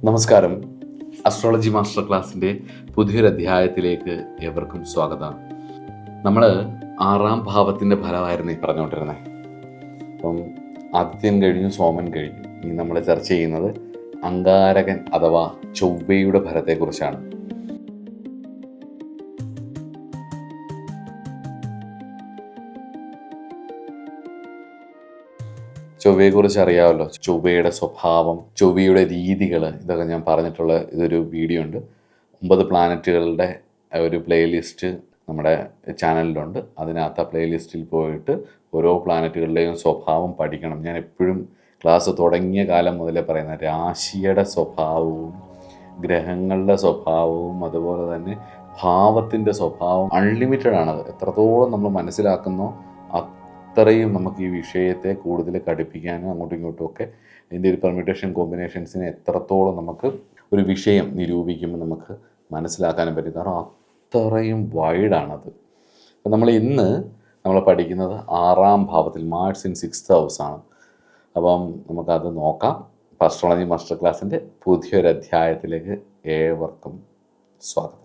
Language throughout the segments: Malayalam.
നമസ്കാരം. അസ്ട്രോളജി മാസ്റ്റർ ക്ലാസ്സിൻ്റെ പുതിയൊരു അധ്യായത്തിലേക്ക് ഏവർക്കും സ്വാഗതം. നമ്മൾ 6-ാം ഭാവത്തിൻ്റെ ഫലമായിരുന്നു ഈ പറഞ്ഞുകൊണ്ടിരുന്നത്. അപ്പം ആദിത്യൻ കഴിഞ്ഞു, സോമൻ കഴിഞ്ഞു. ഇനി നമ്മൾ ചർച്ച ചെയ്യുന്നത് അംഗാരകൻ അഥവാ ചൊവ്വയുടെ ഫലത്തെക്കുറിച്ചാണ്. ചൊവ്വയെക്കുറിച്ച് അറിയാമല്ലോ. ചൊവ്വയുടെ സ്വഭാവം, ചൊവ്വയുടെ രീതികൾ, ഇതൊക്കെ ഞാൻ പറഞ്ഞിട്ടുള്ള ഇതൊരു വീഡിയോ ഉണ്ട്. 9 പ്ലാനറ്റുകളുടെ ഒരു പ്ലേലിസ്റ്റ് നമ്മുടെ ചാനലിലുണ്ട്. അതിനകത്ത് ആ പ്ലേലിസ്റ്റിൽ പോയിട്ട് ഓരോ പ്ലാനറ്റുകളുടെയും സ്വഭാവം പഠിക്കണം. ഞാൻ എപ്പോഴും ക്ലാസ് തുടങ്ങിയ കാലം മുതലേ പറയുന്ന രാശിയുടെ സ്വഭാവവും ഗ്രഹങ്ങളുടെ സ്വഭാവവും അതുപോലെ തന്നെ ഭാവത്തിൻ്റെ സ്വഭാവം അൺലിമിറ്റഡ് ആണത്. എത്രത്തോളം നമ്മൾ മനസ്സിലാക്കുന്നോ അത്രയും നമുക്ക് ഈ വിഷയത്തെ കൂടുതൽ കടുപ്പിക്കാനും അങ്ങോട്ടും ഇങ്ങോട്ടും ഒക്കെ ഇതിൻ്റെ ഒരു പെർമ്യൂട്ടേഷൻ കോമ്പിനേഷൻസിനെ എത്രത്തോളം നമുക്ക് ഒരു വിഷയം നിരൂപിക്കുമ്പോൾ നമുക്ക് മനസ്സിലാക്കാനും പറ്റും. കാരണം അത്രയും വൈഡാണത്. അപ്പം നമ്മൾ പഠിക്കുന്നത് 6-ാം ഭാവത്തിൽ, മാർസ് ഇൻ 6th ഹൗസാണ്. അപ്പം നമുക്കത് നോക്കാം. അസ്ട്രോളജി മാസ്റ്റർ ക്ലാസ്സിൻ്റെ പുതിയൊരു അധ്യായത്തിലേക്ക് ഏവർക്കും സ്വാഗതം.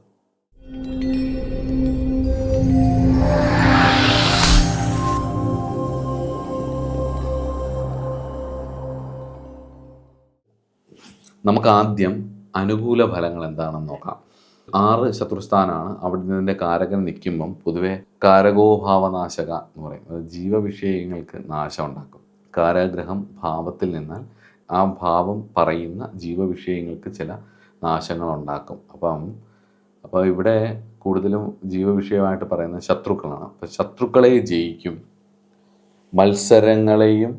നമുക്ക് ആദ്യം അനുകൂല ഫലങ്ങൾ എന്താണെന്ന് നോക്കാം. 6 ശത്രുസ്ഥാനമാണ്. അവിടെ നിന്നിൻ്റെ കാരകൻ നിൽക്കുമ്പം പൊതുവെ കാരകോഭാവനാശക എന്ന് പറയും. അത് ജീവവിഷയങ്ങൾക്ക് നാശം ഉണ്ടാക്കും. കാരഗ്രഹം ഭാവത്തിൽ നിന്നാൽ ആ ഭാവം പറയുന്ന ജീവവിഷയങ്ങൾക്ക് ചില നാശങ്ങൾ ഉണ്ടാക്കും. അപ്പോൾ ഇവിടെ കൂടുതലും ജീവവിഷയമായിട്ട് പറയുന്നത് ശത്രുക്കളാണ്. അപ്പോൾ ശത്രുക്കളെ ജയിക്കും. മത്സരങ്ങളെയും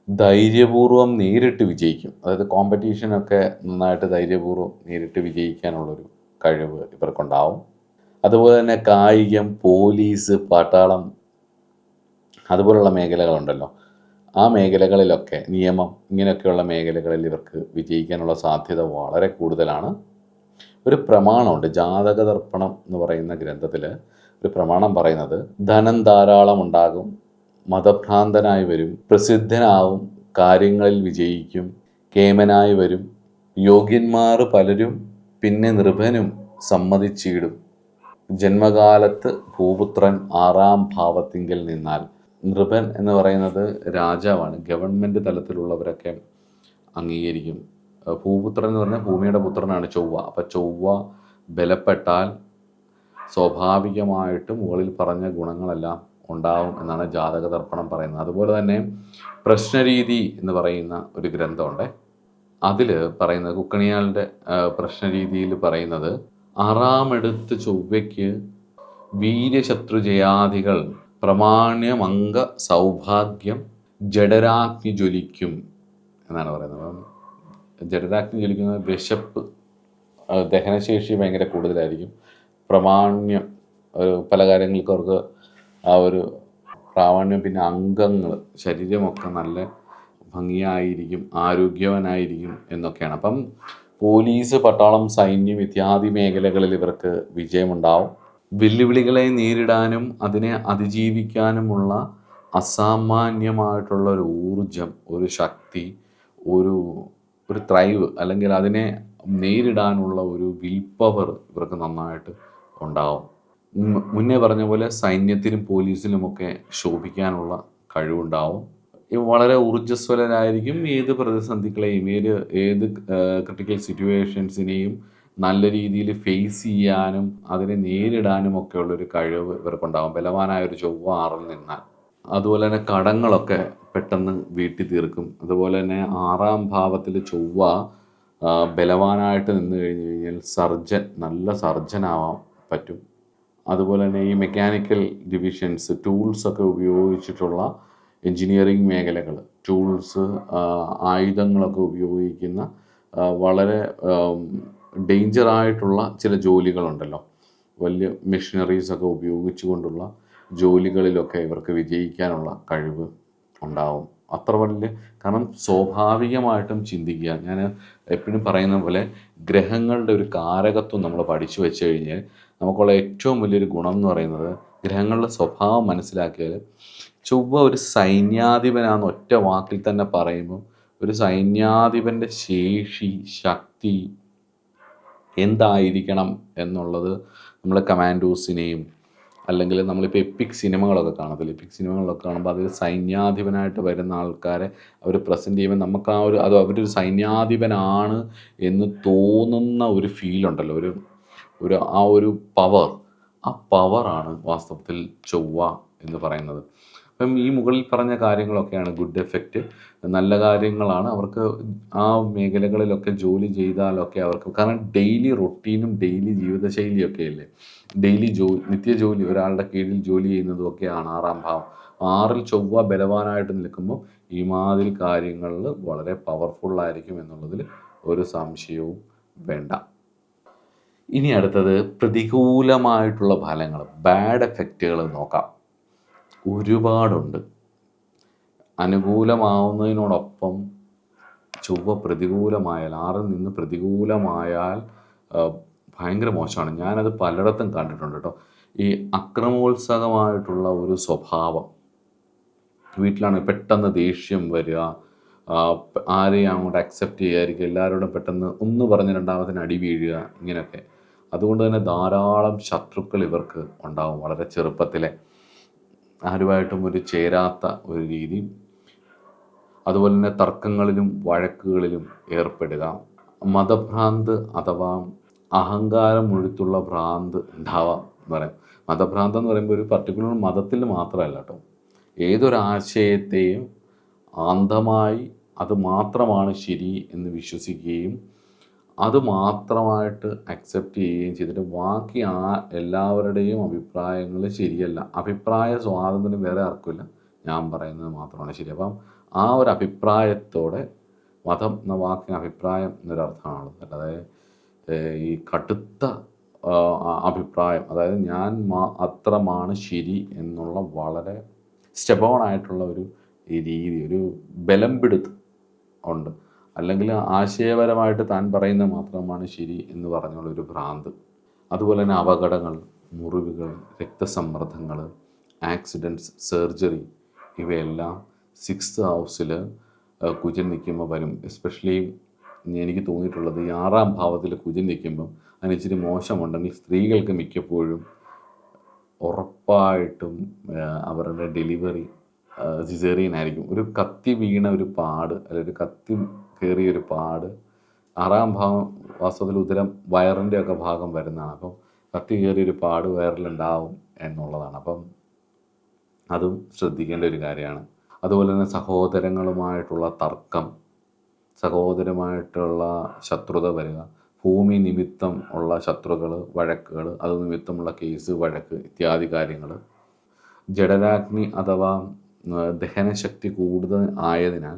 ധൈര്യപൂർവ്വം നേരിട്ട് വിജയിക്കും. അതായത് കോമ്പറ്റീഷനൊക്കെ നന്നായിട്ട് ധൈര്യപൂർവ്വം നേരിട്ട് വിജയിക്കാനുള്ളൊരു കഴിവ് ഇവർക്കുണ്ടാവും. അതുപോലെ തന്നെ കായികം, പോലീസ്, പട്ടാളം അതുപോലുള്ള മേഖലകളുണ്ടല്ലോ, ആ മേഖലകളിലൊക്കെ, നിയമം, ഇങ്ങനെയൊക്കെയുള്ള മേഖലകളിൽ ഇവർക്ക് വിജയിക്കാനുള്ള സാധ്യത വളരെ കൂടുതലാണ്. ഒരു പ്രമാണമുണ്ട്, ജാതകദർപ്പണം എന്ന് പറയുന്ന ഗ്രന്ഥത്തിൽ ഒരു പ്രമാണം പറയുന്നത് ധനം ധാരാളം ഉണ്ടാകും, മതഭ്രാന്തനായി വരും, പ്രസിദ്ധനാവും, കാര്യങ്ങളിൽ വിജയിക്കും, കേമനായി വരും, യോഗ്യന്മാർ പലരും പിന്നെ നൃപനും സമ്മതിച്ചിടും. ജന്മകാലത്ത് ഭൂപുത്രൻ 6-ാം ഭാവത്തിങ്കിൽ നിന്നാൽ, നൃപൻ എന്ന് പറയുന്നത് രാജാവാണ്, ഗവൺമെൻറ് തലത്തിലുള്ളവരൊക്കെ അംഗീകരിക്കും. ഭൂപുത്രൻ എന്ന് പറഞ്ഞാൽ ഭൂമിയുടെ പുത്രനാണ് ചൊവ്വ. അപ്പം ചൊവ്വ ബലപ്പെട്ടാൽ സ്വാഭാവികമായിട്ടും മുകളിൽ പറഞ്ഞ ഗുണങ്ങളെല്ലാം ഉണ്ടാവും എന്നാണ് ജാതകദർപ്പണം പറയുന്നത്. അതുപോലെ തന്നെ പ്രശ്നരീതി എന്ന് പറയുന്ന ഒരു ഗ്രന്ഥമുണ്ട്. അതിൽ പറയുന്നത്, കുക്കണിയാളുടെ പ്രശ്നരീതിയിൽ പറയുന്നത്, 6-ാമെടുത്ത് ചൊവ്വയ്ക്ക് വീര്യശത്രുജയാദികൾ, പ്രമാണ്യമംഗ സൗഭാഗ്യം, ജഡരാഗ്നി ജ്വലിക്കും എന്നാണ് പറയുന്നത്. ജഡരാഗ്നി ജ്വലിക്കുന്നത് വിശപ്പ്, ദഹനശേഷി ഭയങ്കര കൂടുതലായിരിക്കും. പ്രമാണ്യം, പല കാര്യങ്ങൾക്കും അവർക്ക് ആ ഒരു പ്രാമാണ്യം, പിന്നെ അംഗങ്ങൾ, ശരീരമൊക്കെ നല്ല ഭംഗിയായിരിക്കും, ആരോഗ്യവാനായിരിക്കും എന്നൊക്കെയാണ്. അപ്പം പോലീസ്, പട്ടാളം, സൈന്യം ഇത്യാദി മേഖലകളിൽ ഇവർക്ക് വിജയമുണ്ടാവും. വെല്ലുവിളികളെ നേരിടാനും അതിനെ അതിജീവിക്കാനുമുള്ള അസാമാന്യമായിട്ടുള്ള ഒരു ഊർജം, ഒരു ശക്തി, ഒരു ത്രൈവ്, അല്ലെങ്കിൽ അതിനെ നേരിടാനുള്ള ഒരു വിൽ പവർ ഇവർക്ക് നന്നായിട്ട് ഉണ്ടാവും. മുന്നേ പറഞ്ഞ പോലെ സൈന്യത്തിലും പോലീസിലുമൊക്കെ ശോഭിക്കാനുള്ള കഴിവുണ്ടാവും. വളരെ ഊർജ്ജസ്വലരായിരിക്കും. ഏത് പ്രതിസന്ധികളെയും, ഏത് ക്രിട്ടിക്കൽ സിറ്റുവേഷൻസിനെയും നല്ല രീതിയിൽ ഫേസ് ചെയ്യാനും അതിനെ നേരിടാനും ഒക്കെ ഉള്ളൊരു കഴിവ് ഇവർക്കുണ്ടാകും, ബലവാനായൊരു ചൊവ്വ 6-ൽ നിന്നാൽ. അതുപോലെ തന്നെ കടങ്ങളൊക്കെ പെട്ടെന്ന് വീട്ടി തീർക്കും. അതുപോലെ തന്നെ 6-ാം ഭാവത്തിൽ ചൊവ്വ ബലവാനായിട്ട് നിന്ന് കഴിഞ്ഞ് കഴിഞ്ഞാൽ നല്ല സർജനാവാൻ പറ്റും. അതുപോലെ തന്നെ ഈ മെക്കാനിക്കൽ ഡിവിഷൻസ്, ടൂൾസൊക്കെ ഉപയോഗിച്ചിട്ടുള്ള എൻജിനീയറിങ് മേഖലകൾ, ടൂൾസ്, ആയുധങ്ങളൊക്കെ ഉപയോഗിക്കുന്ന വളരെ ഡേഞ്ചറായിട്ടുള്ള ചില ജോലികളുണ്ടല്ലോ, വലിയ മെഷീനറീസൊക്കെ ഉപയോഗിച്ചുകൊണ്ടുള്ള ജോലികളിലൊക്കെ ഇവർക്ക് വിജയിക്കാനുള്ള കഴിവ് ഉണ്ടാവും. അത്ര വലിയ, കാരണം സ്വാഭാവികമായിട്ടും ചിന്തിക്കുക, ഞാൻ എപ്പോഴും പറയുന്ന പോലെ ഗ്രഹങ്ങളുടെ ഒരു കാരകത്വം നമ്മൾ പഠിച്ചു വെച്ച് കഴിഞ്ഞാൽ നമുക്കുള്ള ഏറ്റവും വലിയൊരു ഗുണം എന്ന് പറയുന്നത്, ഗ്രഹങ്ങളുടെ സ്വഭാവം മനസ്സിലാക്കിയാൽ ചൊവ്വ ഒരു സൈന്യാധിപനാണെന്ന് ഒറ്റ വാക്കിൽ തന്നെ പറയുമ്പോൾ ഒരു സൈന്യാധിപൻ്റെ ശേഷി, ശക്തി എന്തായിരിക്കണം എന്നുള്ളത് നമ്മൾ കമാൻഡോസിനെയും അല്ലെങ്കിൽ നമ്മളിപ്പോൾ എപ്പിക് സിനിമകളൊക്കെ കാണത്തില്ല, എപ്പിക് സിനിമകളൊക്കെ കാണുമ്പോൾ അതിൽ സൈന്യാധിപനായിട്ട് വരുന്ന ആൾക്കാരെ അവർ പ്രസൻറ്റ് ചെയ്യുമ്പോൾ നമുക്ക് അത് അവരൊരു സൈന്യാധിപനാണ് എന്ന് തോന്നുന്ന ഒരു ഫീലുണ്ടല്ലോ, ഒരു പവർ, ആ പവറാണ് വാസ്തവത്തിൽ ചൊവ്വ എന്ന് പറയുന്നത്. അപ്പം ഈ മുകളിൽ പറഞ്ഞ കാര്യങ്ങളൊക്കെയാണ് ഗുഡ് എഫക്റ്റ്, നല്ല കാര്യങ്ങളാണ്. അവർക്ക് ആ മേഖലകളിലൊക്കെ ജോലി ചെയ്താലൊക്കെ അവർക്ക്, കാരണം ഡെയിലി റൊട്ടീനും ഡെയിലി ജീവിതശൈലിയൊക്കെ അല്ലേ, നിത്യജോലി, ഒരാളുടെ കീഴിൽ ജോലി ചെയ്യുന്നതും ഒക്കെയാണ് 6-ാം ഭാവം. 6-ൽ ചൊവ്വ ബലവാനായിട്ട് നിൽക്കുമ്പോൾ ഈ മാതിരി കാര്യങ്ങളിൽ വളരെ പവർഫുള്ളായിരിക്കും എന്നുള്ളതിൽ ഒരു സംശയവും വേണ്ട. ഇനി അടുത്തത് പ്രതികൂലമായിട്ടുള്ള ഫലങ്ങൾ, ബാഡ് എഫക്റ്റുകൾ നോക്കാം. ഒരുപാടുണ്ട്. അനുകൂലമാവുന്നതിനോടൊപ്പം ചൊവ്വ പ്രതികൂലമായാൽ, 6-ൽ നിന്ന് പ്രതികൂലമായാൽ ഭയങ്കര മോശമാണ്. ഞാനത് പലയിടത്തും കണ്ടിട്ടുണ്ട് കേട്ടോ. ഈ അക്രമോത്സുകമായിട്ടുള്ള ഒരു സ്വഭാവം, വീട്ടിലാണ് പെട്ടെന്ന് ദേഷ്യം വരിക, ആരെയും അങ്ങോട്ട് അക്സെപ്റ്റ് ചെയ്യാതിരിക്കുക, എല്ലാവരോടും പെട്ടെന്ന് ഒന്ന് പറഞ്ഞ് രണ്ടാമത്തിന് അടി വീഴുക, ഇങ്ങനെയൊക്കെ. അതുകൊണ്ട് തന്നെ ധാരാളം ശത്രുക്കൾ ഇവർക്ക് ഉണ്ടാവും വളരെ ചെറുപ്പത്തിലെ, ആരുമായിട്ടും ഒരു ചേരാത്ത ഒരു രീതി. അതുപോലെ തന്നെ തർക്കങ്ങളിലും വഴക്കുകളിലും ഏർപ്പെടുക, മതഭ്രാന്ത് അഥവാ അഹങ്കാരം മുഴുത്തുള്ള ഭ്രാന്ത് ഉണ്ടാവാം എന്ന് പറയാം. മതഭ്രാന്ത് എന്ന് പറയുമ്പോൾ ഒരു പർട്ടിക്കുലർ മതത്തിൽ മാത്രമല്ല കേട്ടോ, ഏതൊരാശയത്തെയും അന്ധമായി അത് മാത്രമാണ് ശരി എന്ന് വിശ്വസിക്കുകയും അത് മാത്രമായിട്ട് അക്സെപ്റ്റ് ചെയ്യുകയും ചെയ്തിട്ട് ബാക്കി എല്ലാവരുടെയും അഭിപ്രായങ്ങൾ ശരിയല്ല, അഭിപ്രായ സ്വാതന്ത്ര്യം വേറെ ആർക്കുമില്ല, ഞാൻ പറയുന്നത് മാത്രമാണ് ശരി. അപ്പം ആ ഒരു അഭിപ്രായത്തോടെ, മതം എന്ന വാക്കിന് അഭിപ്രായം എന്നൊരർത്ഥമാണുള്ളത്, അല്ലാതെ ഈ കടുത്ത അഭിപ്രായം, അതായത് ഞാൻ അത്രമാണ് ശരി എന്നുള്ള വളരെ സ്റ്റെബോൺ ആയിട്ടുള്ള ഒരു രീതി, ഒരു ബലം പിടുത്തം ഉണ്ട്. അല്ലെങ്കിൽ ആശയപരമായിട്ട് താൻ പറയുന്നത് മാത്രമാണ് ശരി എന്ന് പറഞ്ഞുള്ളൊരു ഭ്രാന്ത്. അതുപോലെ തന്നെ അപകടങ്ങൾ, മുറിവുകൾ, രക്തസമ്മർദ്ദങ്ങൾ, ആക്സിഡൻറ്റ്സ്, സർജറി, ഇവയെല്ലാം 6th ഹൗസിൽ കുജൻ നിൽക്കുമ്പോൾ വരും. എസ്പെഷ്യലി എനിക്ക് തോന്നിയിട്ടുള്ളത് ഈ 6-ാം ഭാവത്തിൽ കുജൻ നിൽക്കുമ്പം അതിന് ഇച്ചിരി മോശമുണ്ടെങ്കിൽ സ്ത്രീകൾക്ക് മിക്കപ്പോഴും ഉറപ്പായിട്ടും അവരുടെ ഡെലിവറി സിസേറിയൻ ആയിരിക്കും. ഒരു കത്തി വീണ ഒരു പാട്, അല്ലെങ്കിൽ ഒരു കത്തി കയറിയൊരു പാട് 6-ാം ഭാവം വാസ്തവത്തിൽ ഉദരം വയറിൻ്റെ ഒക്കെ ഭാഗം വരുന്നതാണ്. അപ്പം കത്തി കയറിയൊരു പാട് വയറിലുണ്ടാവും എന്നുള്ളതാണ്. അപ്പം അതും ശ്രദ്ധിക്കേണ്ട ഒരു കാര്യമാണ്. അതുപോലെ തന്നെ സഹോദരങ്ങളുമായിട്ടുള്ള തർക്കം, സഹോദരമായിട്ടുള്ള ശത്രുത വരിക, ഭൂമി നിമിത്തം ഉള്ള ശത്രുക്കൾ, വഴക്കുകൾ, അത് നിമിത്തമുള്ള കേസ്, വഴക്ക് ഇത്യാദി കാര്യങ്ങൾ. ജഡരാഗ്നി അഥവാ ദഹനശക്തി കൂടുതൽ ആയതിനാൽ,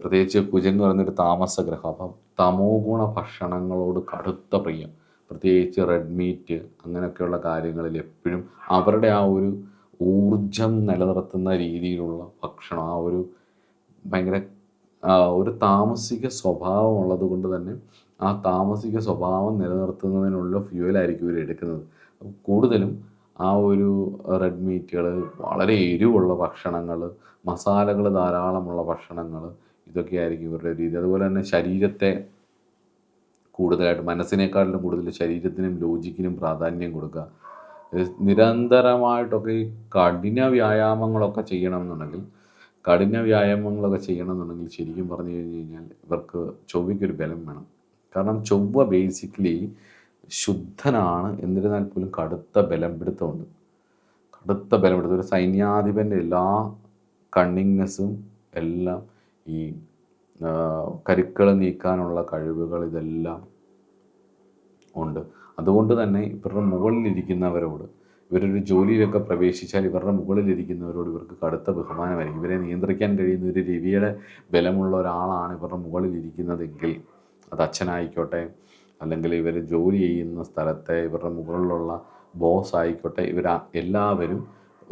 പ്രത്യേകിച്ച് കുജൻ എന്ന് പറയുന്നൊരു താമസഗ്രഹം, അപ്പം തമോ ഗുണ ഭക്ഷണങ്ങളോട് കടുത്ത പ്രിയം, പ്രത്യേകിച്ച് റെഡ് മീറ്റ് അങ്ങനെയൊക്കെയുള്ള കാര്യങ്ങളിൽ എപ്പോഴും അവരുടെ ആ ഒരു ഊർജം നിലനിർത്തുന്ന രീതിയിലുള്ള ഭക്ഷണം, ആ ഒരു ഭയങ്കര ഒരു താമസിക സ്വഭാവം ഉള്ളത് കൊണ്ട് തന്നെ ആ താമസിക സ്വഭാവം നിലനിർത്തുന്നതിനുള്ള ഫ്യൂവലായിരിക്കും ഇവർ എടുക്കുന്നത്. കൂടുതലും ആ ഒരു റെഡ് മീറ്റുകൾ, വളരെ എരിവുള്ള ഭക്ഷണങ്ങൾ, മസാലകൾ ധാരാളമുള്ള ഭക്ഷണങ്ങൾ, ഇതൊക്കെയായിരിക്കും ഇവരുടെ രീതി. അതുപോലെ തന്നെ ശരീരത്തെ കൂടുതലായിട്ട്, മനസ്സിനേക്കാളിലും കൂടുതൽ ശരീരത്തിനും ലോജിക്കിനും പ്രാധാന്യം കൊടുക്കുക. നിരന്തരമായിട്ടൊക്കെ ഈ കഠിന വ്യായാമങ്ങളൊക്കെ ചെയ്യണമെന്നുണ്ടെങ്കിൽ ശരിക്കും പറഞ്ഞു കഴിഞ്ഞ് കഴിഞ്ഞാൽ ഇവർക്ക് ചൊവ്വയ്ക്കൊരു ബലം വേണം. കാരണം ചൊവ്വ ബേസിക്കലി ശുദ്ധനാണ്, എന്നിരുന്നാൽ പോലും കടുത്ത ബലം പിടുത്തമുണ്ട്. ഒരു സൈന്യാധിപൻ്റെ എല്ലാ കണ്ണിങ്നെസ്സും എല്ലാം, ഈ കരുക്കൾ നീക്കാനുള്ള കഴിവുകൾ, ഇതെല്ലാം ഉണ്ട്. അതുകൊണ്ട് തന്നെ ഇവരുടെ മുകളിലിരിക്കുന്നവരോട്, ഇവരൊരു ജോലിയിലൊക്കെ പ്രവേശിച്ചാൽ ഇവരുടെ മുകളിലിരിക്കുന്നവരോട് ഇവർക്ക് കടുത്ത ബഹുമാനമായിരിക്കും. ഇവരെ നിയന്ത്രിക്കാൻ കഴിയുന്ന ഒരു രവിയുടെ ബലമുള്ള ഒരാളാണ് ഇവരുടെ മുകളിലിരിക്കുന്നതെങ്കിൽ, അത് അച്ഛനായിക്കോട്ടെ, അല്ലെങ്കിൽ ഇവർ ജോലി ചെയ്യുന്ന സ്ഥലത്തെ ഇവരുടെ മുകളിലുള്ള ബോസ് ആയിക്കോട്ടെ, എല്ലാവരും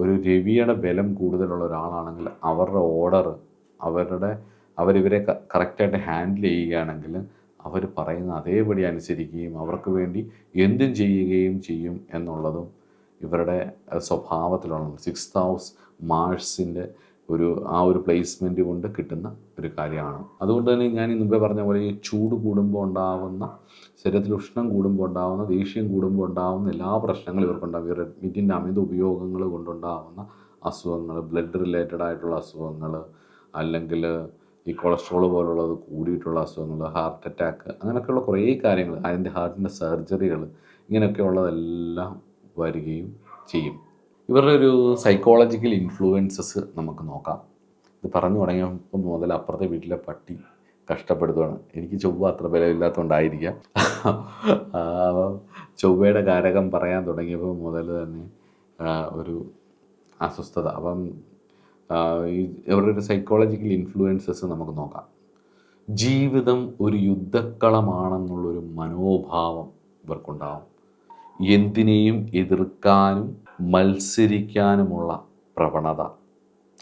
ഒരു രവിയുടെ ബലം കൂടുതലുള്ള ഒരാളാണെങ്കിൽ അവരുടെ ഓർഡർ, അവരിവരെ കറക്റ്റായിട്ട് ഹാൻഡിൽ ചെയ്യുകയാണെങ്കിൽ അവർ പറയുന്ന അതേപടി അനുസരിക്കുകയും അവർക്ക് വേണ്ടി എന്തും ചെയ്യുകയും ചെയ്യും എന്നുള്ളതും ഇവരുടെ സ്വഭാവത്തിലുള്ളത്. 6th ഹൗസ് മാഴ്സിൻ്റെ ആ ഒരു പ്ലേസ്മെൻറ്റ് കൊണ്ട് കിട്ടുന്ന ഒരു കാര്യമാണ്. അതുകൊണ്ട് തന്നെ ഞാൻ മുമ്പേ പറഞ്ഞ പോലെ ഈ ചൂട് കൂടുമ്പോൾ ഉണ്ടാകുന്ന, ശരീരത്തിൽ ഉഷ്ണം കൂടുമ്പോൾ ഉണ്ടാകുന്ന, ദേഷ്യം കൂടുമ്പോൾ ഉണ്ടാകുന്ന എല്ലാ പ്രശ്നങ്ങളും ഇവർക്കുണ്ടാകും. ഈ റെഡ് മീറ്റിൻ്റെ അമിത ഉപയോഗങ്ങൾ കൊണ്ടുണ്ടാകുന്ന അസുഖങ്ങൾ, ബ്ലഡ് റിലേറ്റഡ് ആയിട്ടുള്ള അസുഖങ്ങൾ, അല്ലെങ്കിൽ ഈ കൊളസ്ട്രോൾ പോലുള്ളത് കൂടിയിട്ടുള്ള അസുഖങ്ങൾ, ഹാർട്ട് അറ്റാക്ക്, അങ്ങനെയൊക്കെയുള്ള കുറേ കാര്യങ്ങൾ, അതിൻ്റെ ഹാർട്ടിൻ്റെ സർജറികൾ, ഇങ്ങനെയൊക്കെയുള്ളതെല്ലാം വരികയും ചെയ്യും. ഇവരുടെ ഒരു സൈക്കോളജിക്കൽ ഇൻഫ്ലുവൻസസ് നമുക്ക് നോക്കാം. ഇത് പറഞ്ഞു തുടങ്ങിയപ്പോൾ മുതൽ അപ്പുറത്തെ വീട്ടിലെ പട്ടി കഷ്ടപ്പെടുത്തുകയാണ്. എനിക്ക് ചൊവ്വ അത്ര ബലമില്ലാത്തതുകൊണ്ടായിരിക്കാം. ചൊവ്വയുടെ കാരകം പറയാൻ തുടങ്ങിയപ്പോൾ മുതൽ തന്നെ ഒരു അസ്വസ്ഥത. അപ്പം ഇവരുടെ ഒരു സൈക്കോളജിക്കൽ ഇൻഫ്ലുവൻസസ് നമുക്ക് നോക്കാം. ജീവിതം ഒരു യുദ്ധക്കളമാണെന്നുള്ളൊരു മനോഭാവം ഇവർക്കുണ്ടാവും. എന്തിനേയും എതിർക്കാനും മത്സരിക്കാനുമുള്ള പ്രവണത.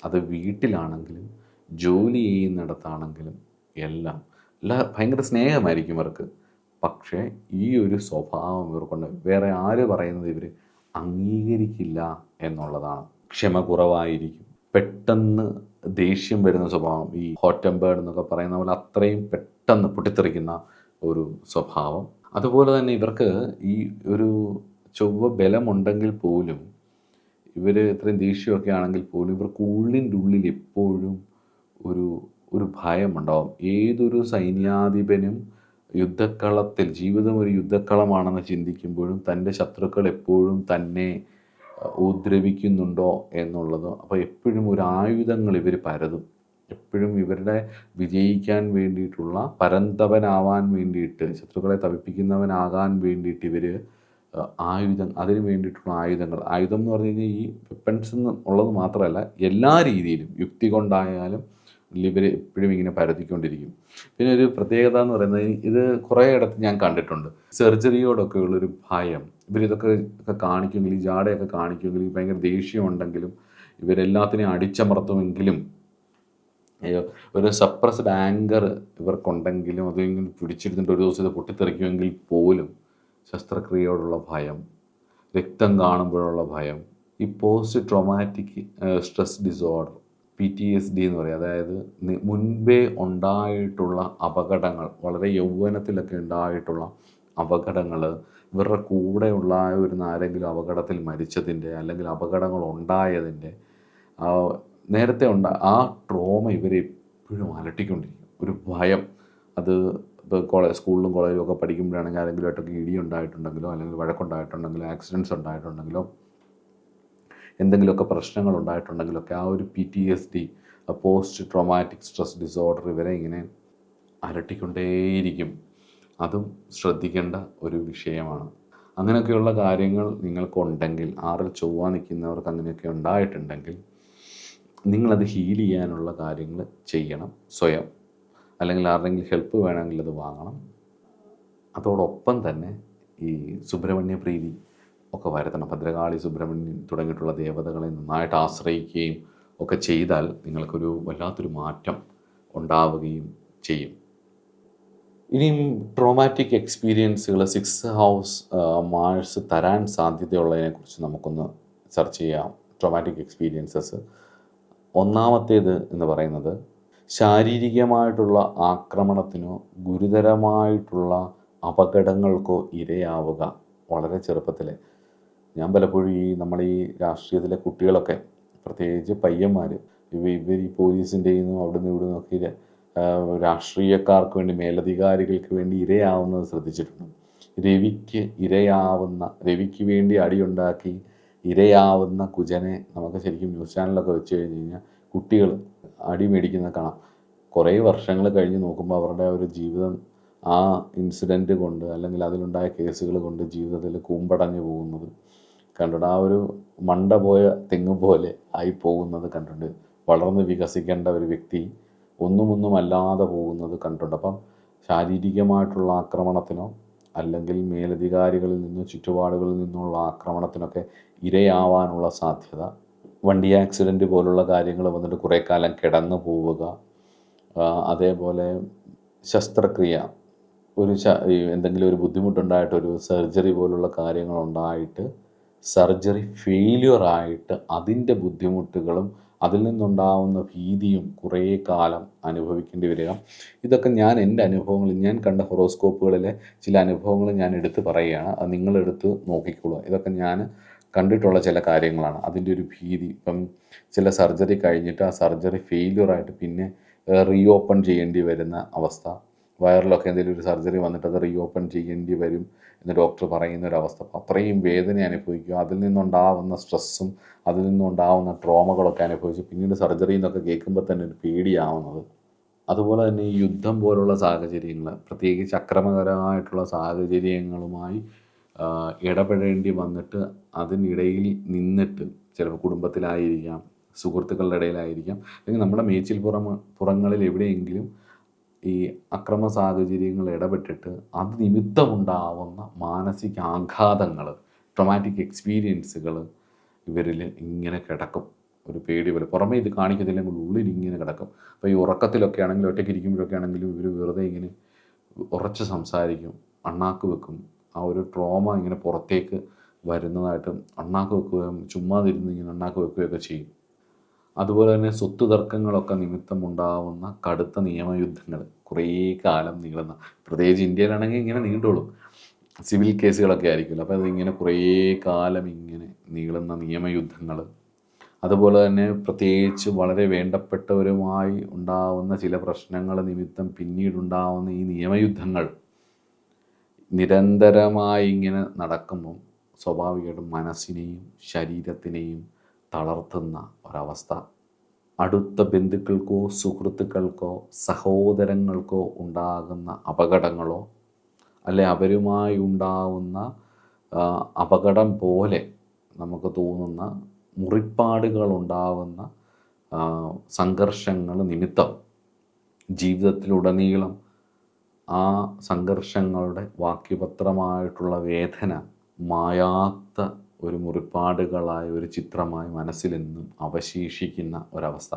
അത് വീട്ടിലാണെങ്കിലും ജോലി ചെയ്യുന്നിടത്താണെങ്കിലും എല്ലാം ഭയങ്കര സ്നേഹമായിരിക്കും ഇവർക്ക്. പക്ഷേ ഈ ഒരു സ്വഭാവം ഇവർക്കൊണ്ട് വേറെ ആര് പറയുന്നത് ഇവർ അംഗീകരിക്കില്ല എന്നുള്ളതാണ്. ക്ഷമ കുറവായിരിക്കും, പെട്ടെന്ന് ദേഷ്യം വരുന്ന സ്വഭാവം, ഈ ഹോട്ട് ടെമ്പേർഡ് എന്നൊക്കെ പറയുന്ന പോലെ അത്രയും പെട്ടെന്ന് പൊട്ടിത്തെറിക്കുന്ന ഒരു സ്വഭാവം. അതുപോലെ തന്നെ ഇവർക്ക് ഈ ഒരു ചൊവ്വ ബലമുണ്ടെങ്കിൽ പോലും, ഇവർ ഇത്രയും ദേഷ്യമൊക്കെ ആണെങ്കിൽ പോലും ഇവർക്ക് ഉള്ളിൻ്റെ ഉള്ളിൽ എപ്പോഴും ഒരു ഭയമുണ്ടാവും. ഏതൊരു സൈന്യാധിപനും യുദ്ധക്കളത്തിൽ, ജീവിതം ഒരു യുദ്ധക്കളമാണെന്ന് ചിന്തിക്കുമ്പോഴും തൻ്റെ ശത്രുക്കൾ എപ്പോഴും തന്നെ ഉപദ്രവിക്കുന്നുണ്ടോ എന്നുള്ളത്. അപ്പോൾ എപ്പോഴും ഒരു ആയുധങ്ങൾ ഇവർ പരതും. എപ്പോഴും ഇവരുടെ വിജയിക്കാൻ വേണ്ടിയിട്ടുള്ള, പരന്തവനാവാൻ വേണ്ടിയിട്ട്, ശത്രുക്കളെ തവിപ്പിക്കുന്നവനാകാൻ വേണ്ടിയിട്ട് ഇവർ അതിന് വേണ്ടിയിട്ടുള്ള ആയുധം എന്ന് പറഞ്ഞു കഴിഞ്ഞാൽ ഈ വെപ്പൺസ് ഉള്ളത് മാത്രമല്ല, എല്ലാ രീതിയിലും യുക്തി കൊണ്ടായാലും ഇവർ എപ്പോഴും ഇങ്ങനെ പരത്തിക്കൊണ്ടിരിക്കും. പിന്നെ ഒരു പ്രത്യേകത എന്ന് പറയുന്നത്, ഇത് കുറേ ഇടത്ത് ഞാൻ കണ്ടിട്ടുണ്ട്, സർജറിയോടൊക്കെ ഉള്ളൊരു ഭയം. ഇവരിതൊക്കെ കാണിക്കുമെങ്കിൽ, ഈ ജാടയൊക്കെ കാണിക്കുമെങ്കിൽ, ഭയങ്കര ദേഷ്യമുണ്ടെങ്കിലും, ഇവരെല്ലാത്തിനെയും അടിച്ചമർത്തുമെങ്കിലും, ഒരു സപ്രസ്ഡ് ആങ്കർ ഇവർക്കുണ്ടെങ്കിലും, അതിങ്ങനെ പിടിച്ചിരുന്നിട്ട് ഒരു ദിവസം ഇത് പൊട്ടിത്തെറിക്കുമെങ്കിൽ പോലും ശസ്ത്രക്രിയയോടുള്ള ഭയം, രക്തം കാണുമ്പോഴുള്ള ഭയം, ഈ post traumatic stress disorder, PTSD എന്ന് പറയും. അതായത് മുൻപേ ഉണ്ടായിട്ടുള്ള അപകടങ്ങൾ, വളരെ യൗവനത്തിലൊക്കെ ഉണ്ടായിട്ടുള്ള അപകടങ്ങൾ, ഇവരുടെ കൂടെയുള്ള ഒരു ആരെങ്കിലും അപകടത്തിൽ മരിച്ചതിൻ്റെ, അല്ലെങ്കിൽ അപകടങ്ങൾ ഉണ്ടായതിൻ്റെ നേരത്തെ ആ ട്രോമ ഇവരെ എപ്പോഴും അലട്ടിക്കൊണ്ടിരിക്കും. ഒരു ഭയം. അത് ഇപ്പോൾ സ്കൂളിലും കോളേജിലും ഒക്കെ പഠിക്കുമ്പോഴാണെങ്കിൽ ആരെങ്കിലുമായിട്ടൊക്കെ ഇടിയുണ്ടായിട്ടുണ്ടെങ്കിലോ, അല്ലെങ്കിൽ വഴക്കുണ്ടായിട്ടുണ്ടെങ്കിലോ, ആക്സിഡൻറ്റ്സ് ഉണ്ടായിട്ടുണ്ടെങ്കിലോ, എന്തെങ്കിലുമൊക്കെ പ്രശ്നങ്ങൾ ഉണ്ടായിട്ടുണ്ടെങ്കിലൊക്കെ ആ ഒരു PTSD, post traumatic stress disorder ഇവരെ ഇങ്ങനെ അലട്ടിക്കൊണ്ടേയിരിക്കും. അതും ശ്രദ്ധിക്കേണ്ട ഒരു വിഷയമാണ്. അങ്ങനെയൊക്കെയുള്ള കാര്യങ്ങൾ നിങ്ങൾക്കുണ്ടെങ്കിൽ, 6 ചൊവ്വ നിൽക്കുന്നവർക്ക് അങ്ങനെയൊക്കെ ഉണ്ടായിട്ടുണ്ടെങ്കിൽ, നിങ്ങളത് ഹീൽ ചെയ്യാനുള്ള കാര്യങ്ങൾ ചെയ്യണം സ്വയം. അല്ലെങ്കിൽ ആരുടെയെങ്കിലും ഹെൽപ്പ് വേണമെങ്കിൽ അത് വാങ്ങണം. അതോടൊപ്പം തന്നെ ഈ സുബ്രഹ്മണ്യ പ്രീതി ഒക്കെ വരുത്തണം. ഭദ്രകാളി, സുബ്രഹ്മണ്യൻ തുടങ്ങിയിട്ടുള്ള ദേവതകളെ നന്നായിട്ട് ആശ്രയിക്കുകയും ഒക്കെ ചെയ്താൽ നിങ്ങൾക്കൊരു വല്ലാത്തൊരു മാറ്റം ഉണ്ടാവുകയും ചെയ്യും. ഇനിയും ട്രോമാറ്റിക് എക്സ്പീരിയൻസുകൾ 6th ഹൗസ് മാഴ്സ് തരാൻ സാധ്യതയുള്ളതിനെക്കുറിച്ച് നമുക്കൊന്ന് സെർച്ച് ചെയ്യാം. Traumatic experiences. ഒന്നാമത്തേത് എന്ന് പറയുന്നത്, ശാരീരികമായിട്ടുള്ള ആക്രമണത്തിനോ ഗുരുതരമായിട്ടുള്ള അപകടങ്ങൾക്കോ ഇരയാവുക വളരെ ചെറുപ്പത്തിൽ. ഞാൻ പലപ്പോഴും നമ്മൾ ഈ രാഷ്ട്രീയത്തിലെ കുട്ടികളൊക്കെ, പ്രത്യേകിച്ച് പയ്യന്മാർ, ഇവർ ഈ പോലീസിൻ്റെയും അവിടുന്ന് ഇവിടുന്ന് ഒക്കെ രാഷ്ട്രീയക്കാർക്ക് വേണ്ടി, മേലധികാരികൾക്ക് വേണ്ടി ഇരയാവുന്നത് ശ്രദ്ധിച്ചിട്ടുണ്ട്. രവിക്ക് വേണ്ടി അടിയുണ്ടാക്കി ഇരയാവുന്ന കുജനെ നമുക്ക് ശരിക്കും ന്യൂസ് ചാനലൊക്കെ വെച്ച് കഴിഞ്ഞ് കഴിഞ്ഞാൽ കുട്ടികൾ അടി മേടിക്കുന്നത് കാണാം. കുറേ വർഷങ്ങൾ കഴിഞ്ഞ് നോക്കുമ്പോൾ അവരുടെ ഒരു ജീവിതം ആ ഇൻസിഡൻറ്റ് കൊണ്ട്, അല്ലെങ്കിൽ അതിലുണ്ടായ കേസുകൾ കൊണ്ട് ജീവിതത്തിൽ കൂമ്പടഞ്ഞു പോകുന്നത് കണ്ടിട്ട്, ആ ഒരു മണ്ട പോയ തെങ്ങ് പോലെ ആയി പോകുന്നത് കണ്ടിട്ടുണ്ട്. വളർന്ന് വികസിക്കേണ്ട ഒരു വ്യക്തി ഒന്നും അല്ലാതെ പോകുന്നത് കണ്ടിട്ടുണ്ട്. അപ്പം ശാരീരികമായിട്ടുള്ള ആക്രമണത്തിനോ, അല്ലെങ്കിൽ മേലധികാരികളിൽ നിന്നോ ചുറ്റുപാടുകളിൽ നിന്നുള്ള ആക്രമണത്തിനൊക്കെ ഇരയാവാനുള്ള സാധ്യത. വണ്ടി ആക്സിഡൻറ്റ് പോലുള്ള കാര്യങ്ങൾ വന്നിട്ട് കുറേ കാലം കിടന്നു പോവുക. അതേപോലെ ശസ്ത്രക്രിയ, എന്തെങ്കിലും ഒരു ബുദ്ധിമുട്ടുണ്ടായിട്ടൊരു സർജറി പോലുള്ള കാര്യങ്ങളുണ്ടായിട്ട് സർജറി ഫെയില്യൂറായിട്ട് അതിൻ്റെ ബുദ്ധിമുട്ടുകളും അതിൽ നിന്നുണ്ടാവുന്ന ഭീതിയും കുറേ കാലം അനുഭവിക്കേണ്ടി വരിക. ഇതൊക്കെ ഞാൻ എൻ്റെ അനുഭവങ്ങളിൽ ഞാൻ കണ്ട ഹൊറോസ്കോപ്പുകളിലെ ചില അനുഭവങ്ങൾ ഞാൻ എടുത്ത് പറയുകയാണ്. അത് നിങ്ങളെടുത്ത് നോക്കിക്കോളുക. ഇതൊക്കെ ഞാൻ കണ്ടിട്ടുള്ള ചില കാര്യങ്ങളാണ്. അതിൻ്റെ ഒരു ഭീതി, ഇപ്പം ചില സർജറി കഴിഞ്ഞിട്ട് ആ സർജറി ഫെയില്യൂറായിട്ട് പിന്നെ റീഓപ്പൺ ചെയ്യേണ്ടി വരുന്ന അവസ്ഥ, വയറിലൊക്കെ എന്തെങ്കിലും ഒരു സർജറി വന്നിട്ട് അത് റീഓപ്പൺ ചെയ്യേണ്ടി വരും എന്ന് ഡോക്ടർ പറയുന്ന ഒരവസ്ഥ. അപ്പോൾ അത്രയും വേദന അനുഭവിക്കുക, അതിൽ നിന്നുണ്ടാവുന്ന സ്ട്രെസ്സും അതിൽ നിന്നുണ്ടാവുന്ന ട്രോമകളൊക്കെ അനുഭവിച്ച് പിന്നീട് സർജറി എന്നൊക്കെ കേൾക്കുമ്പോൾ തന്നെ ഒരു പേടിയാവുന്നത്. അതുപോലെ തന്നെ ഈ യുദ്ധം പോലുള്ള സാഹചര്യങ്ങൾ, പ്രത്യേകിച്ച് അക്രമകരമായിട്ടുള്ള സാഹചര്യങ്ങളുമായി ഇടപെടേണ്ടി വന്നിട്ട് അതിനിടയിൽ നിന്നിട്ട്, ചിലപ്പോൾ കുടുംബത്തിലായിരിക്കാം, സുഹൃത്തുക്കളുടെ ഇടയിലായിരിക്കാം, അല്ലെങ്കിൽ നമ്മുടെ പുറങ്ങളിൽ എവിടെയെങ്കിലും ഈ അക്രമ സാഹചര്യങ്ങൾ ഇടപെട്ടിട്ട് അത് നിമിത്തമുണ്ടാവുന്ന മാനസിക ആഘാതങ്ങൾ, ട്രൊമാറ്റിക് എക്സ്പീരിയൻസുകൾ ഇവരിൽ ഇങ്ങനെ കിടക്കും. ഒരു പേടി പോലെ പുറമേ ഇത് കാണിക്കത്തില്ലെങ്കിൽ ഉള്ളിൽ ഇങ്ങനെ കിടക്കും. അപ്പോൾ ഈ ഉറക്കത്തിലൊക്കെ ആണെങ്കിലും ഒറ്റയ്ക്ക് ഇരിക്കുമ്പോഴൊക്കെ ആണെങ്കിലും ഇവർ വെറുതെ ഇങ്ങനെ ഉറച്ച് സംസാരിക്കും, അണ്ണാക്ക് വെക്കും. ആ ഒരു ട്രോമ ഇങ്ങനെ പുറത്തേക്ക് വരുന്നതായിട്ട് അണ്ണാക്ക് വെക്കുകയും ചുമ്മാതിരുന്ന് ഇങ്ങനെ അണ്ണാക്ക് വെക്കുകയൊക്കെ ചെയ്യും. അതുപോലെ തന്നെ സ്വത്ത് തർക്കങ്ങളൊക്കെ നിമിത്തമുണ്ടാവുന്ന കടുത്ത നിയമയുദ്ധങ്ങൾ കുറേ കാലം നീളുന്ന, പ്രത്യേകിച്ച് ഇന്ത്യയിലാണെങ്കിൽ ഇങ്ങനെ നീണ്ടോളും, സിവിൽ കേസുകളൊക്കെ ആയിരിക്കുമല്ലോ. അപ്പോൾ അതിങ്ങനെ കുറേ കാലം ഇങ്ങനെ നീളുന്ന നിയമയുദ്ധങ്ങൾ. അതുപോലെ തന്നെ പ്രത്യേകിച്ച് വളരെ വേണ്ടപ്പെട്ടവരുമായി ഉണ്ടാവുന്ന ചില പ്രശ്നങ്ങൾ നിമിത്തം പിന്നീടുണ്ടാവുന്ന ഈ നിയമയുദ്ധങ്ങൾ നിരന്തരമായി ഇങ്ങനെ നടക്കുമ്പം സ്വാഭാവികമായിട്ടും മനസ്സിനെയും ശരീരത്തിനെയും തളർത്തുന്ന ഒരവസ്ഥ. അടുത്ത ബന്ധുക്കൾക്കോ സുഹൃത്തുക്കൾക്കോ സഹോദരങ്ങൾക്കോ ഉണ്ടാകുന്ന അപകടങ്ങളോ അല്ലെ അവരുമായി ഉണ്ടാവുന്ന അപകടം പോലെ നമുക്ക് തോന്നുന്ന മുറിപ്പാടുകളുണ്ടാവുന്ന സംഘർഷങ്ങൾ നിമിത്തം ജീവിതത്തിലുടനീളം ആ സംഘർഷങ്ങളുടെ വാക്യപത്രമായിട്ടുള്ള വേദന മായാത്ത ഒരു മുറിപ്പാടുകളായ ഒരു ചിത്രമായി മനസ്സിലെന്നും അവശേഷിക്കുന്ന ഒരവസ്ഥ.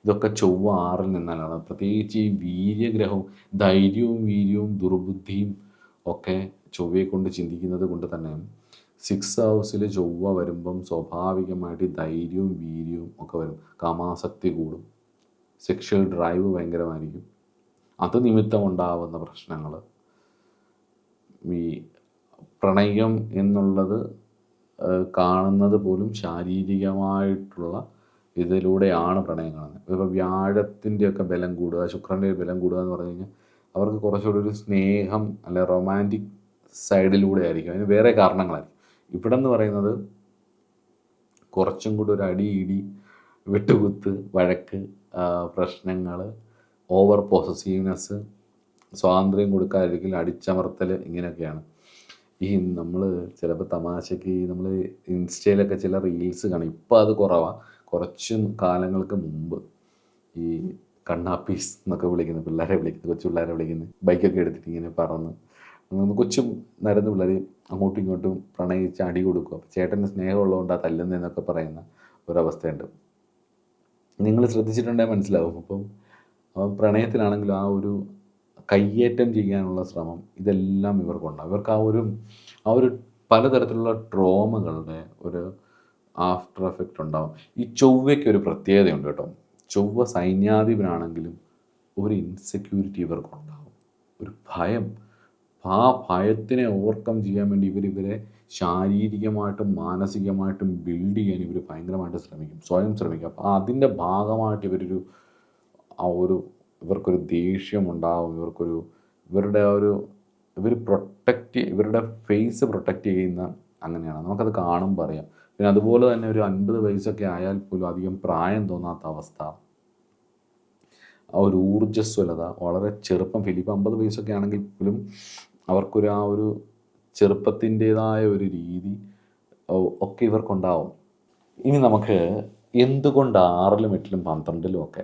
ഇതൊക്കെ ചൊവ്വ 6-ൽ നിന്നാലാണ്. പ്രത്യേകിച്ച് ഈ വീര്യഗ്രഹവും ധൈര്യവും വീര്യവും ദുർബുദ്ധിയും ഒക്കെ ചൊവ്വയെ കൊണ്ട് ചിന്തിക്കുന്നത് കൊണ്ട് തന്നെ 6th ഹൗസിൽ ചൊവ്വ വരുമ്പം സ്വാഭാവികമായിട്ട് ധൈര്യവും വീര്യവും ഒക്കെ വരും. കാമാസക്തി കൂടും, സെക്ഷൽ ഡ്രൈവ് ഭയങ്കരമായിരിക്കും. അത് നിമിത്തമുണ്ടാവുന്ന പ്രശ്നങ്ങൾ, ഈ പ്രണയം എന്നുള്ളത് കാണുന്നത് പോലും ശാരീരികമായിട്ടുള്ള ഇതിലൂടെയാണ് പ്രണയം കാണുന്നത്. ഇപ്പോൾ വ്യാഴത്തിൻ്റെയൊക്കെ ബലം കൂടുക, ശുക്രൻ്റെ ബലം കൂടുക എന്ന് പറഞ്ഞു കഴിഞ്ഞാൽ അവർക്ക് കുറച്ചുകൂടി ഒരു സ്നേഹം അല്ലെ റൊമാൻറ്റിക് സൈഡിലൂടെ ആയിരിക്കും. അതിന് വേറെ കാരണങ്ങളായിരിക്കും. ഇവിടെ എന്ന് പറയുന്നത് കുറച്ചും കൂടി ഒരു അടി ഇടി, വെട്ടുകുത്ത്, വഴക്ക്, പ്രശ്നങ്ങൾ, ഓവർ പൊസസീവ്നെസ്, സ്വാതന്ത്ര്യം കൊടുക്കാതിരിക്കൽ, അടിച്ചമർത്തൽ, ഇങ്ങനെയൊക്കെയാണ്. ഈ നമ്മൾ ചിലപ്പോൾ തമാശയ്ക്ക് നമ്മൾ ഇൻസ്റ്റയിലൊക്കെ ചില റീൽസ് കാണും. ഇപ്പോൾ അത് കുറവാണ്. കുറച്ച് കാലങ്ങൾക്ക് മുമ്പ് ഈ കണ്ണാപ്പീസ് എന്നൊക്കെ വിളിക്കുന്നത്, പിള്ളേരെ വിളിക്കുന്നത്, കൊച്ചു പിള്ളേരെ വിളിക്കുന്നത്, ബൈക്കൊക്കെ എടുത്തിട്ട് ഇങ്ങനെ പറന്ന് കൊച്ചും നരന്ന് പിള്ളേർ അങ്ങോട്ടും ഇങ്ങോട്ടും പ്രണയിച്ച് അടി കൊടുക്കുക. ചേട്ടന് സ്നേഹമുള്ളതുകൊണ്ട് ആ തല്ലുന്നതെന്നൊക്കെ പറയുന്ന ഒരവസ്ഥയുണ്ട്. നിങ്ങൾ ശ്രദ്ധിച്ചിട്ടുണ്ടെങ്കിൽ മനസ്സിലാവും. അപ്പം പ്രണയത്തിലാണെങ്കിലും ആ ഒരു കയ്യേറ്റം ചെയ്യാനുള്ള ശ്രമം, ഇതെല്ലാം ഇവർക്കുണ്ടാകും. ഇവർക്ക് ആ ഒരു പലതരത്തിലുള്ള ട്രോമകളുടെ ഒരു ആഫ്റ്റർ എഫക്റ്റ് ഉണ്ടാകും. ഈ ചൊവ്വയ്ക്ക് ഒരു പ്രത്യേകതയുണ്ട് കേട്ടോ. ചൊവ്വ സൈന്യാധിപനാണെങ്കിലും ഒരു ഇൻസെക്യൂരിറ്റി ഇവർക്കുണ്ടാകും, ഒരു ഭയം. ആ ഭയത്തിനെ ഓവർകം ചെയ്യാൻ വേണ്ടി ഇവരെ ശാരീരികമായിട്ടും മാനസികമായിട്ടും ബിൽഡ് ചെയ്യാൻ ഇവർ ഭയങ്കരമായിട്ട് ശ്രമിക്കും, സ്വയം ശ്രമിക്കും. അപ്പോൾ അതിൻ്റെ ഭാഗമായിട്ട് ഇവർക്കൊരു ദേഷ്യമുണ്ടാകും. ഇവരുടെ ഫേസ് പ്രൊട്ടക്റ്റ് ചെയ്യുന്ന അങ്ങനെയാണ്. നമുക്കത് കാണുമ്പോൾ അറിയാം. പിന്നെ അതുപോലെ തന്നെ ഒരു 50 വയസ്സൊക്കെ ആയാൽ പോലും അധികം പ്രായം തോന്നാത്ത അവസ്ഥ, ആ ഒരു ഊർജ്ജസ്വലത, വളരെ ചെറുപ്പം ഫീൽ. ഇപ്പോൾ 50 വയസ്സൊക്കെ ആണെങ്കിൽ പോലും അവർക്കൊരു ആ ഒരു ചെറുപ്പത്തിൻ്റേതായ ഒരു രീതി ഒക്കെ ഇവർക്കുണ്ടാവും. ഇനി നമുക്ക് എന്തുകൊണ്ട് 6-ലും 8-ലും 12-ലും ഒക്കെ,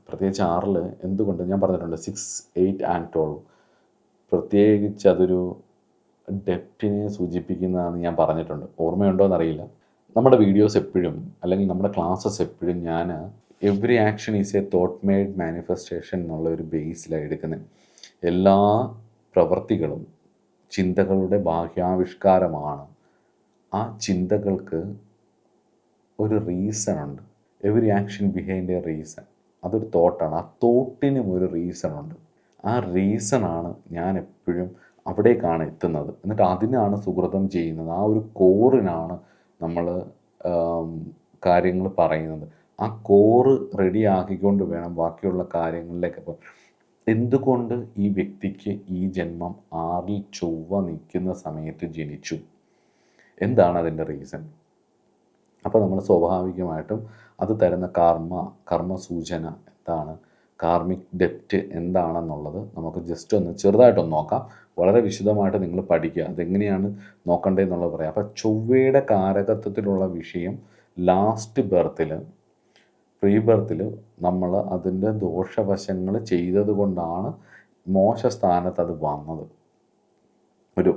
പ്രത്യേകിച്ച് 6-ൽ എന്തുകൊണ്ട് ഞാൻ പറഞ്ഞിട്ടുണ്ട്, 6, 8 and 12 പ്രത്യേകിച്ച് അതൊരു ഡെപ്തിനെ സൂചിപ്പിക്കുന്നതാണെന്ന് ഞാൻ പറഞ്ഞിട്ടുണ്ട്. ഓർമ്മയുണ്ടോ എന്നറിയില്ല. നമ്മുടെ വീഡിയോസ് എപ്പോഴും, അല്ലെങ്കിൽ നമ്മുടെ ക്ലാസ്സസ് എപ്പോഴും ഞാൻ every action is A thought made manifestation എന്നുള്ള ഒരു ബേസിലാണ് എടുക്കുന്നത്. എല്ലാ പ്രവൃത്തികളും ചിന്തകളുടെ ബാഹ്യാവിഷ്കാരമാണ്. ആ ചിന്തകൾക്ക് ഒരു റീസൺ ഉണ്ട്. Every action behind A reason. അതൊരു തോട്ടാണ്. ആ തോട്ടിനും ഒരു റീസണുണ്ട്. ആ റീസണാണ് ഞാൻ എപ്പോഴും അവിടേക്കാണ് എത്തുന്നത്. എന്നിട്ട് അതിനാണ് സുകൃതം ചെയ്യുന്നത്. ആ ഒരു കോറിനാണ് നമ്മൾ കാര്യങ്ങൾ പറയുന്നത്. ആ കോറ് റെഡി ആക്കിക്കൊണ്ട് വേണം ബാക്കിയുള്ള കാര്യങ്ങളിലേക്ക്. അപ്പോൾ എന്തുകൊണ്ട് ഈ വ്യക്തിക്ക് ഈ ജന്മം 6-ൽ ചൊവ്വ നിൽക്കുന്ന സമയത്ത് ജനിച്ചു? എന്താണ് അതിൻ്റെ റീസൺ? അപ്പോൾ നമ്മൾ സ്വാഭാവികമായിട്ടും അത് തരുന്ന കർമ്മസൂചന എന്താണ്, കാർമിക് ഡെപ്റ്റ് എന്താണെന്നുള്ളത് നമുക്ക് ജസ്റ്റ് ഒന്ന് ചെറുതായിട്ടൊന്ന് നോക്കാം. വളരെ വിശദമായിട്ട് നിങ്ങൾ പഠിക്കുക, അതെങ്ങനെയാണ് നോക്കേണ്ടതെന്നുള്ളത് പറയാം. അപ്പോൾ ചൊവ്വയുടെ കാരകത്വത്തിലുള്ള വിഷയം ലാസ്റ്റ് ബർത്തിൽ, പ്രീ ബർത്തിൽ നമ്മൾ അതിൻ്റെ ദോഷവശങ്ങൾ ചെയ്തത് കൊണ്ടാണ് മോശ സ്ഥാനത്ത് അത് വന്നത്.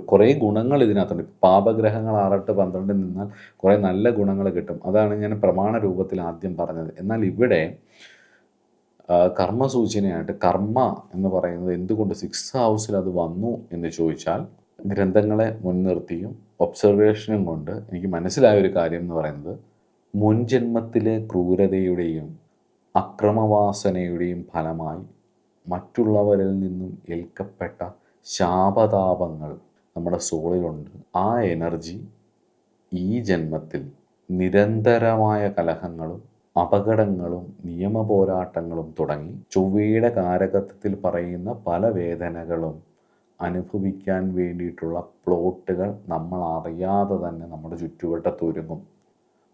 കുറേ ഗുണങ്ങൾ ഇതിനകത്തുണ്ട്. പാപഗ്രഹങ്ങൾ 6-8-12 നിന്നാൽ കുറേ നല്ല ഗുണങ്ങൾ കിട്ടും. അതാണ് ഞാൻ പ്രമാണ രൂപത്തിൽ ആദ്യം പറഞ്ഞത്. എന്നാൽ ഇവിടെ കർമ്മസൂചനയായിട്ട് കർമ്മ എന്ന് പറയുന്നത് എന്തുകൊണ്ട് 6th ഹൗസിൽ അത് വന്നു എന്ന് ചോദിച്ചാൽ, ഗ്രന്ഥങ്ങളെ മുൻനിർത്തിയും ഒബ്സർവേഷനും കൊണ്ട് എനിക്ക് മനസ്സിലായ ഒരു കാര്യം എന്ന് പറയുന്നത്, മുൻജന്മത്തിലെ ക്രൂരതയുടെയും അക്രമവാസനയുടെയും ഫലമായി മറ്റുള്ളവരിൽ നിന്നും ഏൽക്കപ്പെട്ട ശാപതാപങ്ങൾ നമ്മുടെ സോളിലുണ്ട്. ആ എനർജി ഈ ജന്മത്തിൽ നിരന്തരമായ കലഹങ്ങളും അപകടങ്ങളും നിയമപോരാട്ടങ്ങളും തുടങ്ങി ചൊവ്വയുടെ കാരകത്വത്തിൽ പറയുന്ന പല വേദനകളും അനുഭവിക്കാൻ വേണ്ടിയിട്ടുള്ള പ്ലോട്ടുകൾ നമ്മൾ അറിയാതെ തന്നെ നമ്മുടെ ചുറ്റുവട്ടത്തൊരുങ്ങും.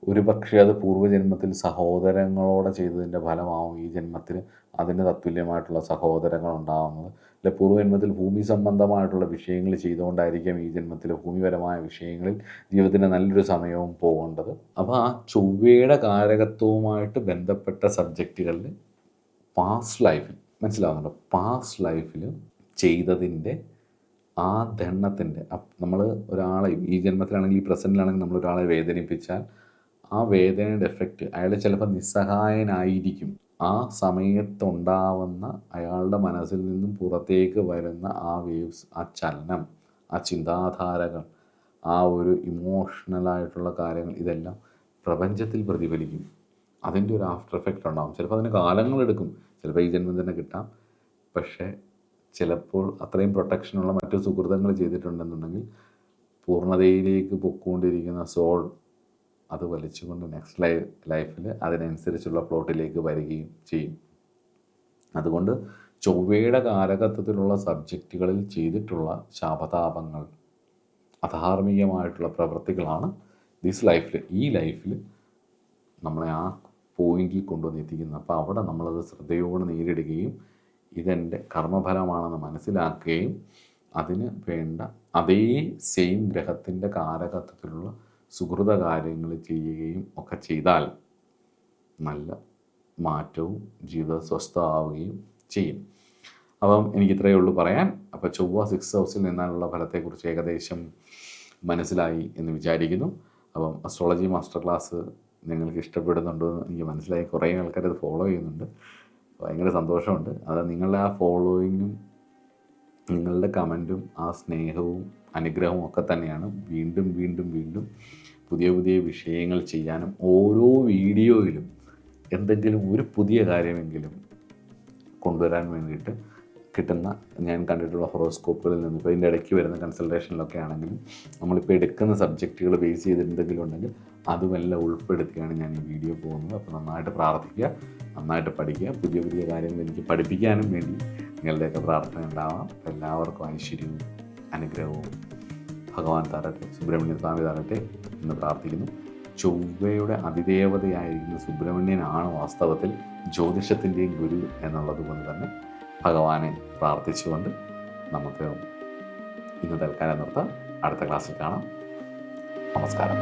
ഒരു പക്ഷേ അത് പൂർവ്വജന്മത്തിൽ സഹോദരങ്ങളോടെ ചെയ്തതിൻ്റെ ഫലമാവും ഈ ജന്മത്തിൽ അതിന് തത്തുല്യമായിട്ടുള്ള സഹോദരങ്ങൾ ഉണ്ടാകുന്നത്. അല്ലെ പൂർവ്വജന്മത്തിൽ ഭൂമി സംബന്ധമായിട്ടുള്ള വിഷയങ്ങൾ ചെയ്തുകൊണ്ടായിരിക്കാം ഈ ജന്മത്തിൽ ഭൂമിപരമായ വിഷയങ്ങളിൽ ജീവിതത്തിന് നല്ലൊരു സമയവും പോകേണ്ടത്. അപ്പോൾ ആ ചൊവ്വയുടെ കാരകത്വവുമായിട്ട് ബന്ധപ്പെട്ട സബ്ജക്റ്റുകളിൽ പാസ്റ്റ് ലൈഫിൽ മനസ്സിലാവുന്നുണ്ടോ, പാസ്റ്റ് ലൈഫിൽ ചെയ്തതിൻ്റെ ആ ദണ്ഡത്തിൻ്റെ നമ്മൾ ഒരാളെ ഈ ജന്മത്തിലാണെങ്കിൽ ഈ പ്രസൻറ്റിലാണെങ്കിൽ നമ്മൾ ഒരാളെ വേദനിപ്പിച്ചാൽ ആ വേദനയുടെ എഫക്റ്റ് അയാൾ ചിലപ്പോൾ നിസ്സഹായനായിരിക്കും. ആ സമയത്തുണ്ടാവുന്ന അയാളുടെ മനസ്സിൽ നിന്നും പുറത്തേക്ക് വരുന്ന ആ വേവ്സ്, ആ ചലനം, ആ ചിന്താധാരകൾ, ആ ഒരു ഇമോഷണലായിട്ടുള്ള കാര്യങ്ങൾ, ഇതെല്ലാം പ്രപഞ്ചത്തിൽ പ്രതിഫലിക്കും. അതിൻ്റെ ഒരു ആഫ്റ്റർ എഫക്റ്റ് ഉണ്ടാകും. ചിലപ്പോൾ അതിന് കാലങ്ങളെടുക്കും, ചിലപ്പോൾ ഈ ജന്മം തന്നെ കിട്ടാം. പക്ഷേ ചിലപ്പോൾ അത്രയും പ്രൊട്ടക്ഷനുള്ള മറ്റു സുഹൃതങ്ങൾ ചെയ്തിട്ടുണ്ടെന്നുണ്ടെങ്കിൽ പൂർണ്ണതയിലേക്ക് പൊയ്ക്കൊണ്ടിരിക്കുന്ന സോൾ അത് വലിച്ചുകൊണ്ട് നെക്സ്റ്റ് ലൈഫിൽ അതിനനുസരിച്ചുള്ള പ്ലോട്ടിലേക്ക് വരികയും ചെയ്യും. അതുകൊണ്ട് ചൊവ്വയുടെ കാരകത്വത്തിലുള്ള സബ്ജക്റ്റുകളിൽ ചെയ്തിട്ടുള്ള ശാപതാപങ്ങൾ, അധാർമികമായിട്ടുള്ള പ്രവൃത്തികളാണ് ഈ ലൈഫിൽ നമ്മളെ ആ പോയിന്റിൽ കൊണ്ടുവന്നെത്തിക്കുന്നത്. അപ്പോൾ അവിടെ നമ്മളത് ശ്രദ്ധയോടെ നേരിടുകയും ഇതെൻ്റെ കർമ്മഫലമാണെന്ന് മനസ്സിലാക്കുകയും അതിന് വേണ്ട അതേ സെയിം ഗ്രഹത്തിൻ്റെ കാരകത്വത്തിലുള്ള സുഹൃത കാര്യങ്ങൾ ചെയ്യുകയും ഒക്കെ ചെയ്താൽ നല്ല മാറ്റവും ജീവിത സ്വസ്ഥമാവുകയും ചെയ്യും. അപ്പം എനിക്ക് ഇത്രയേ ഉള്ളൂ പറയാൻ. അപ്പോൾ ചൊവ്വ 6th ഹൗസിൽ നിന്നാലുള്ള ഫലത്തെക്കുറിച്ച് ഏകദേശം മനസ്സിലായി എന്ന് വിചാരിക്കുന്നു. അപ്പം അസ്ട്രോളജി മാസ്റ്റർ ക്ലാസ് നിങ്ങൾക്ക് ഇഷ്ടപ്പെടുന്നുണ്ടോ എന്ന് എനിക്ക് മനസ്സിലായി. കുറേ ആൾക്കാർ അത് ഫോളോ ചെയ്യുന്നുണ്ട്, ഭയങ്കര സന്തോഷമുണ്ട്. അത് നിങ്ങളുടെ ആ ഫോളോയിങ്ങും നിങ്ങളുടെ കമൻറ്റും ആ സ്നേഹവും അനുഗ്രഹവും ഒക്കെ തന്നെയാണ് വീണ്ടും വീണ്ടും വീണ്ടും പുതിയ പുതിയ വിഷയങ്ങൾ ചെയ്യാനും ഓരോ വീഡിയോയിലും എന്തെങ്കിലും ഒരു പുതിയ കാര്യമെങ്കിലും കൊണ്ടുവരാൻ വേണ്ടിയിട്ട് കിട്ടുന്ന ഞാൻ കണ്ടിട്ടുള്ള ഹൊറോസ്കോപ്പുകളിൽ നിന്ന് ഇപ്പോൾ ഇതിൻ്റെ ഇടയ്ക്ക് വരുന്ന കൺസൾട്ടേഷനിലൊക്കെ ആണെങ്കിലും നമ്മളിപ്പോൾ എടുക്കുന്ന സബ്ജക്റ്റുകൾ ബേസ് ചെയ്ത് എന്തെങ്കിലും ഉണ്ടെങ്കിൽ അതുമെല്ലാം ഉൾപ്പെടുത്തിയാണ് ഞാൻ ഈ വീഡിയോ പോകുന്നത്. അപ്പോൾ നന്നായിട്ട് പ്രാർത്ഥിക്കുക, നന്നായിട്ട് പഠിക്കുക. പുതിയ പുതിയ കാര്യങ്ങൾ എനിക്ക് പഠിപ്പിക്കാനും വേണ്ടി നിങ്ങളുടെയൊക്കെ പ്രാർത്ഥന ഉണ്ടാവാം. എല്ലാവർക്കും ഐശ്വര്യവും അനുഗ്രഹവും ഭഗവാൻ തരട്ടെ, സുബ്രഹ്മണ്യ സ്വാമി തരട്ടെ എന്ന് പ്രാർത്ഥിക്കുന്നു. ചൊവ്വയുടെ അതിദേവതയായിരിക്കുന്ന സുബ്രഹ്മണ്യനാണ് വാസ്തവത്തിൽ ജ്യോതിഷത്തിൻ്റെയും ഗുരു എന്നുള്ളത് കൊണ്ട് തന്നെ ഭഗവാനെ പ്രാർത്ഥിച്ചുകൊണ്ട് നമുക്ക് ഇന്ന് തൽക്കാലം നിർത്താം. അടുത്ത ക്ലാസ്സിൽ കാണാം. നമസ്കാരം.